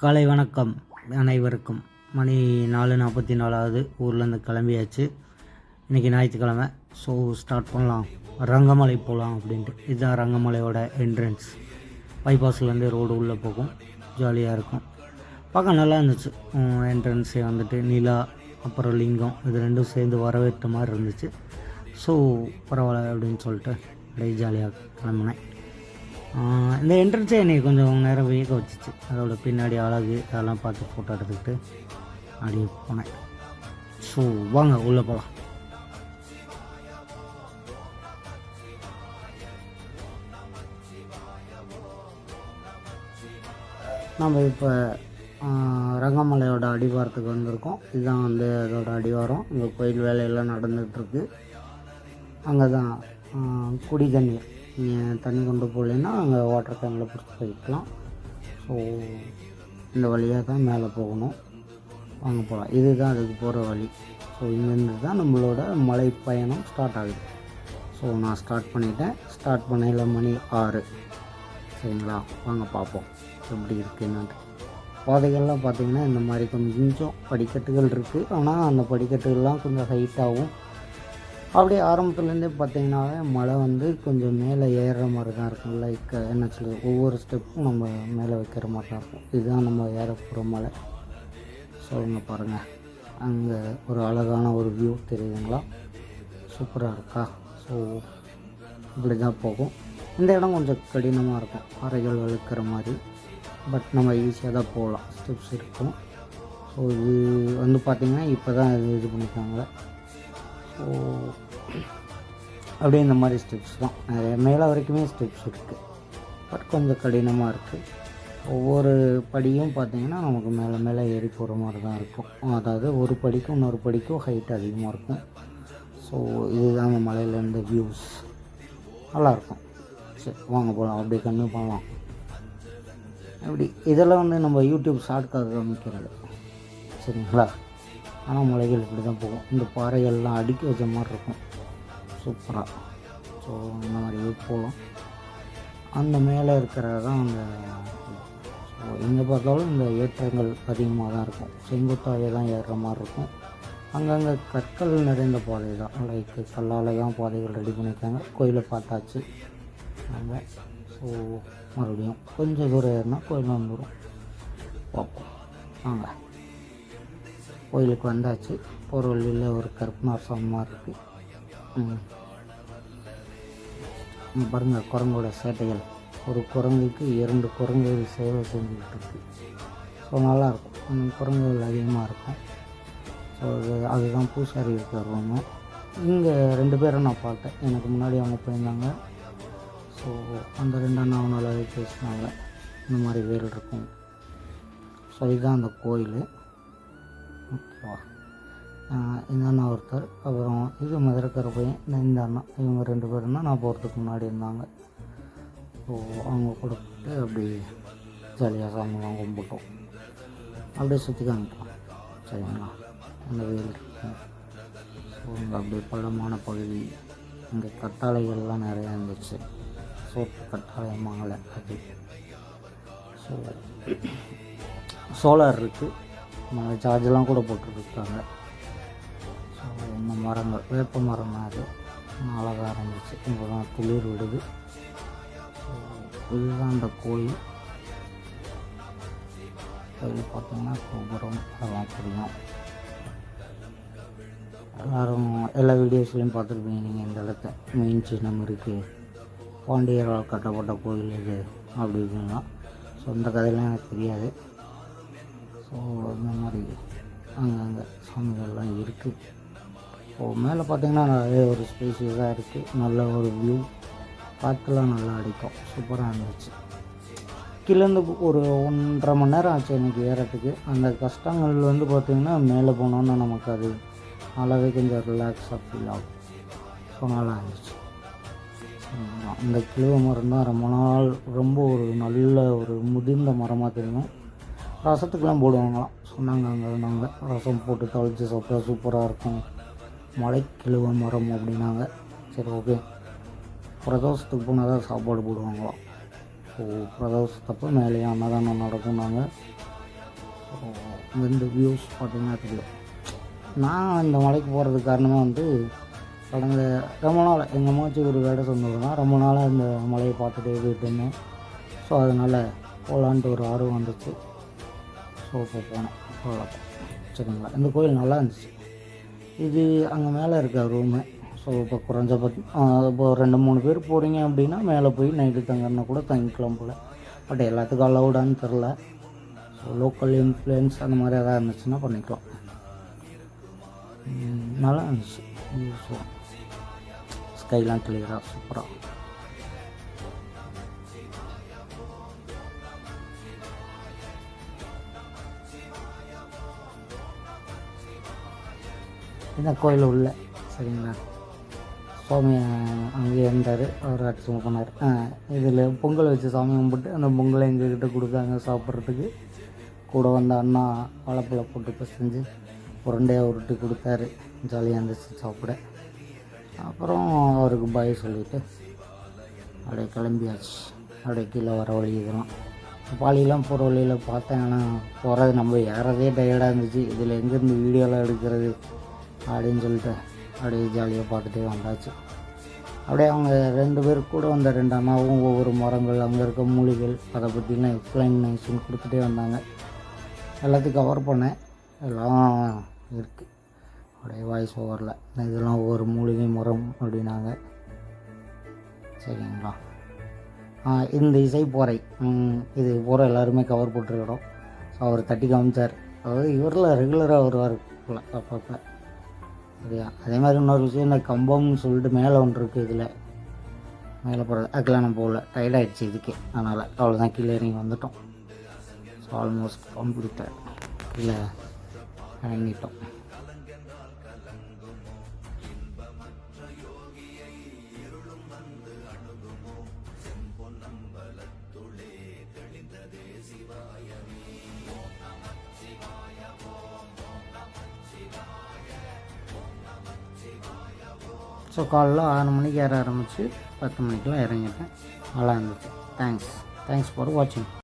காலை வணக்கம் அனைவருக்கும். மணி 4:44 ஊர்லேருந்து கிளம்பியாச்சு. இன்றைக்கி ஞாயிற்றுக்கிழமை. ஸோ ஸ்டார்ட் பண்ணலாம், ரங்கமலை போகலாம் அப்படின்ட்டு. இதுதான் ரங்கமலையோட என்ட்ரன்ஸ். பைபாஸ்லேருந்து ரோடு உள்ளே போகும், ஜாலியாக இருக்கும். பார்க்க நல்லா இருந்துச்சு. என்ட்ரன்ஸே வந்துட்டு நிலா அப்புறம் லிங்கம் இது ரெண்டும் சேர்ந்து வரவேற்ற மாதிரி இருந்துச்சு. ஸோ பரவாயில்ல அப்படின்னு சொல்லிட்டு அப்படியே ஜாலியாக கிளம்புனேன். இந்த என்ட்ரன்ஸே என்னை கொஞ்சம் நேரம் வியக்க வச்சிச்சு. அதோட பின்னாடி அழகு அதெல்லாம் பார்த்து ஃபோட்டோ எடுத்துக்கிட்டு அப்படியே போனேன். ஸோ வாங்க உள்ளே போகலாம். நம்ம இப்போ ரங்கமலையோட அடிவாரத்துக்கு வந்திருக்கோம். இதுதான் வந்து அதோட அடிவாரம். இங்கே கோயில் வேலையெல்லாம் நடந்துகிட்ருக்கு. அங்கே தான் குடி தண்ணீர், நீங்கள் தண்ணி கொண்டு போகலைன்னா அங்கே வாட்டர் கேனில் பிடிச்சி போய்க்கலாம். ஸோ இந்த வழியாக தான் மேலே போகணும். வாங்க போகலாம். இதுதான் அதுக்கு போகிற வழி. ஸோ இங்கேருந்து தான் நம்மளோட மலை பயணம் ஸ்டார்ட் ஆகுது. ஸோ நான் ஸ்டார்ட் பண்ணிட்டேன். ஸ்டார்ட் பண்ணையில் மணி 6. சரிங்களா, வாங்க பார்ப்போம் எப்படி இருக்குன்னு. பாதைகள்லாம் பார்த்திங்கன்னா இந்த மாதிரி கொஞ்சம் படிக்கட்டுகள் இருக்குது. ஆனால் அந்த படிக்கட்டுகள்லாம் கொஞ்சம் ஹைட்டாகவும் அப்படியே ஆரம்பத்துலேருந்தே பார்த்திங்கனாவே மலை வந்து கொஞ்சம் மேலே ஏறுற மாதிரி தான் இருக்கும். லைக் என்ன சொல்லுது, ஒவ்வொரு ஸ்டெப்பும் நம்ம மேலே வைக்கிற மாதிரி தான் இருக்கும். இதுதான் நம்ம ஏற போகிற மலை. சொல்லுங்க பாருங்கள், அங்கே ஒரு அழகான ஒரு வியூ தெரியுதுங்களா, சூப்பராக இருக்கா. ஸோ இப்படி தான் போகும். இந்த இடம் கொஞ்சம் கடினமாக இருக்கும், அறைகள் வழுக்கிற மாதிரி. பட் நம்ம ஈஸியாக தான் போகலாம், ஸ்டெப்ஸ் இருக்கும். ஸோ இது வந்து பார்த்திங்கன்னா இப்போ தான் இது பண்ணியிருக்காங்க. ஸோ அப்படியே இந்த மாதிரி ஸ்டெப்ஸ் தான் நிறைய மேலே வரைக்குமே ஸ்டெப்ஸ் இருக்குது. பட் கொஞ்சம் கடினமாக இருக்குது. ஒவ்வொரு படியும் பார்த்திங்கன்னா நமக்கு மேலே மேலே ஏறி போகிற மாதிரி தான் இருக்கும். அதாவது ஒரு படிக்கும் இன்னொரு படிக்கும் ஹைட் அதிகமாக இருக்கும். ஸோ இதுதான் அந்த மலையிலேருந்து வியூஸ் நல்லாயிருக்கும். சரி வாங்க போகலாம், அப்படியே கன்டினியூ பண்ணலாம். அப்படி இதெல்லாம் வந்து நம்ம யூடியூப் ஷார்ட்காக காமிக்கிறது, சரிங்களா. ஆனால் மலைகள் இப்படி தான் போகும். இந்த பாறைகள்லாம் அடுக்கி வச்ச மாதிரி இருக்கும், சூப்பராக. ஸோ இந்த மாதிரியே போகலாம். அந்த மேலே இருக்கிறது தான் அந்த. ஸோ எங்கே பார்த்தாலும் இந்த ஏற்றங்கள் அதிகமாக தான் இருக்கும். செங்குத்தாவே தான் ஏறுற மாதிரி இருக்கும். அங்கங்கே கற்கள் நிறைந்த பாதை தான், லைக் கல்லால் தான் பாதைகள் ரெடி பண்ணியிருக்காங்க. கோயிலை பார்த்தாச்சு அங்கே. ஸோ மறுபடியும் கொஞ்சம் தூரம் ஏறினா கோயில் வந்துடும், பார்ப்போம் வாங்க. கோயிலுக்கு வந்தாச்சு. போகிற வழியில் ஒரு கருப்பனார் சாமி மாதிரி இருக்குது. பாருங்கள் குரங்கோட சேட்டைகள். ஒரு குரங்குக்கு 2 குரங்குகள் சேவை செஞ்சுக்கிட்டு இருக்குது. ஸோ நல்லாயிருக்கும். குரங்குகள் அதிகமாக இருக்கும். ஸோ அதுதான் பூசாரி இருக்கிற ரூமு. இங்கே 2 பேரை நான் பார்த்தேன், எனக்கு முன்னாடி அவங்க போயிருந்தாங்க. ஸோ அந்த 2 அண்ணாவும் நல்லாவே பேசினாங்க. இந்த மாதிரி வேல் இருக்கும். ஸோ இதுதான் அந்த கோயில். ஓகேவா. இந்த அண்ணா ஒருத்தர், அப்புறம் இது மதுரைக்கார பையன், இந்த அண்ணா. இவங்க 2 பேரும் தான் நான் போகிறதுக்கு முன்னாடி இருந்தாங்க. ஸோ அவங்க கூட போட்டு அப்படி ஜாலியாக சாமிலாம் கும்பிட்டோம். அப்படியே சுற்றி காமிப்போம், சரிங்களா. அந்த வெயில் இருக்கும். ஸோ இங்கே அப்படியே பள்ளமான பகுதி. இங்கே கட்டாளைகள்லாம் நிறையா இருந்துச்சு. சோப்பு கட்டாளை மாலை அது. ஸோ சோலார் இருக்குது, சார்ஜெலாம் கூட போட்டுருக்காங்க. ஸோ இந்த மரங்கள் வேப்ப மரம் தான், அது அழகாக இருந்துச்சு. இப்போ தான் துளிர் விடுது. ஸோ இதுதான் அந்த கோயில். கோயில் பார்த்திங்கன்னா கோபுரம் அதெல்லாம் தெரியும். எல்லோரும் எல்லா வீடியோஸ்லையும் பார்த்துருப்பீங்க நீங்கள். இந்த இடத்த மெயின் சின்னம் இருக்குது, பாண்டியரால் கட்டப்பட்ட கோயில் இது அப்படி இருக்குன்னா. ஸோ இந்த கதையெல்லாம் எனக்கு தெரியாது. ஸோ இந்த மாதிரி அங்கங்கே சாமிகள்லாம் இருக்குது. ஸோ மேலே பார்த்திங்கன்னா நிறைய ஒரு ஸ்பேசியஸாக இருக்குது. நல்ல ஒரு வியூ, காற்றுலாம் நல்லா அடிக்கும். சூப்பராக இருந்துச்சு. கீழேருந்து ஒரு 1.5 மணி நேரம் ஆச்சு எனக்கு ஏறத்துக்கு. அந்த கஷ்டங்கள் வந்து பார்த்திங்கன்னா மேலே போனோன்னா நமக்கு அது நல்லாவே கொஞ்சம் ரிலாக்ஸாக ஃபீல் ஆகும். ஸோ நல்லா இருந்துச்சு. அந்த கிழுவ மரம் தான் ரொம்ப ஒரு நல்ல ஒரு முதிர்ந்த மரமாக தெரியும். ரசத்துக்கெலாம் போடுவாங்களாம் சொன்னாங்க. அங்கே இருந்தாங்க, ரசம் போட்டு தளித்து சாப்பிட்டா சூப்பராக இருக்கும், மலை கிழுவ மரம் அப்படின்னாங்க. சரி ஓகே. பிரதோஷத்துக்கு போனால் தான் சாப்பாடு போடுவாங்களாம். ஸோ பிரதோஷத்தப்போ மேலேயே அன்னதானம் நடக்கும்னாங்க. ஸோ இந்த வியூஸ் பார்த்திங்கன்னா தெரியும். நான் இந்த மலைக்கு போகிறதுக்கு காரணமே வந்து கடந்த ரொம்ப நாள் எங்கள் அம்மாச்சி ஒரு வேலை சொன்னதுன்னா ரொம்ப நாளாக இந்த மலையை பார்த்துட்டே போயிட்டு இருந்தேன். ஸோ அதனால் போகலான்ட்டு ஒரு ஆர்வம் வந்துச்சு. ஸோ இப்போ போனேன் அவ்வளோதான். சரிங்களா, இந்த கோயில் நல்லா இருந்துச்சு. இது அங்கே மேலே இருக்க ரூமு. ஸோ இப்போ குறைஞ்சபட்சம் இப்போ 2-3 பேர் போகிறீங்க அப்படின்னா மேலே போய் நைட்டு தங்கன்னா கூட தங்கிக்கலாம் போல். பட் எல்லாத்துக்கும் அலவுடான்னு தெரில. ஸோ லோக்கல் இன்ஃப்ளூயன்ஸ் அந்த மாதிரி எதாவது இருந்துச்சுன்னா பண்ணிக்கலாம். நல்லா இருந்துச்சு. ஸோ ஸ்கைலாம் கிளியராக சூப்பராக. இந்த கோயில் உள்ள சரிங்களா, சுவாமி அங்கேயே இருந்தார். அவர் அடிச்சு பண்ணார். இதில் பொங்கல் வச்சு சாமி கும்பிட்டு அந்த பொங்கலை எங்ககிட்ட கொடுத்தாங்க சாப்பிட்றதுக்கு. கூட வந்த அண்ணா வாழைப்பழம் போட்டு செஞ்சு உருண்டையாக உருட்டி கொடுத்தாரு. ஜாலியாக இருந்துச்சு சாப்பிட. அப்புறம் அவருக்கு பாய் சொல்லிவிட்டு அப்படியே கிளம்பியாச்சு. அப்படியே கீழே வர வழி இதெல்லாம் பாலியெலாம் போகிற வழியில் பார்த்தேன். ஆனால் போகிறது நம்ம ஏறதே டயர்டாக இருந்துச்சு. இதில் எங்கேருந்து வீடியோலாம் எடுக்கிறது அப்படின்னு சொல்லிட்டு அப்படியே ஜாலியாக பார்த்துட்டே வந்தாச்சு. அப்படியே அவங்க 2 பேர் கூட வந்த 2 அண்ணாவும் ஒவ்வொரு மரங்கள் அங்கே இருக்க மூலிகள் அதை பற்றிலாம் எக்ஸ்பிளனேஷன் கொடுத்துட்டே வந்தாங்க. எல்லாத்தையும் கவர் பண்ணேன். எல்லாம் இருக்குது அப்படியே வாய்ஸ் ஓவரில். இதெல்லாம் ஒவ்வொரு மூலிகை மரம் அப்படின்னாங்க. சரிங்களா, இந்த இசை போரை இது போகிற எல்லாருமே கவர் போட்டிருக்கிறோம். ஸோ அவர் தட்டி காமிச்சார். அதாவது இவரில் ரெகுலராக வருவார் அப்பப்போ. சரியா, அதே மாதிரி இன்னொரு விஷயம், இந்த கம்பம்னு சொல்லிட்டு மேலே ஒன்று இருக்குது. இதில் மேலே போகிறது அதுக்கெலாம் நம்ம போகல, டயர்டாகிடுச்சு இதுக்கே. அதனால் அவ்வளோதான், கீழே இறங்கி வந்துட்டோம். So almost completed. கீழே இறங்கிட்டோம். ஸோ காலைல 6 மணிக்கு ஏற ஆரம்பித்து 10 மணிக்கெலாம் இறங்கிட்டேன். நல்லா இருந்துச்சு. தேங்க்ஸ் ஃபார் வாட்சிங்.